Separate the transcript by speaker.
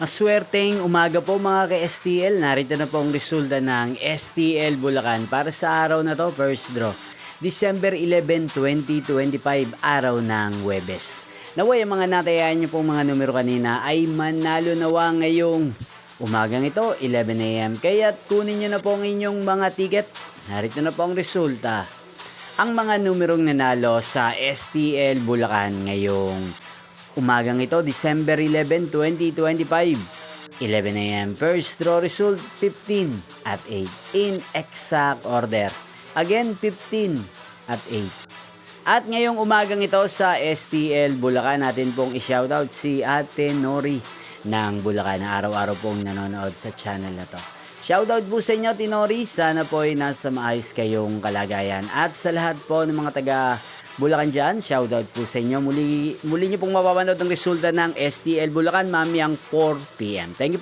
Speaker 1: Maswerteng umaga po mga ka-STL. Narito na po ang resulta ng STL Bulacan para sa araw na to, first draw. December 11, 2025, araw ng Huwebes. Naway ang mga natayaan nyo pong mga numero kanina ay manalo nawa ngayong umagang ito, 11 AM. Kaya't kunin nyo na po ang inyong mga ticket. Narito na po ang resulta. Ang mga numerong nanalo sa STL Bulacan ngayong umagang ito, December 11, 2025, 11 AM. First draw result, 15 at 8 in exact order. Again, 15 at 8. At ngayong umagang ito sa STL Bulacan, natin pong i-shoutout si Ate Nori ng Bulacan na araw-araw pong nanonood sa channel na to. Shoutout po sa inyo, Tinori. Sana po ay nasa maayos kayong kalagayan. At sa lahat po ng mga taga Bulacan dyan, shoutout po sa inyo. Muli nyo pong mapapanood ang resulta ng STL Bulacan mamayang 4 PM. Thank you.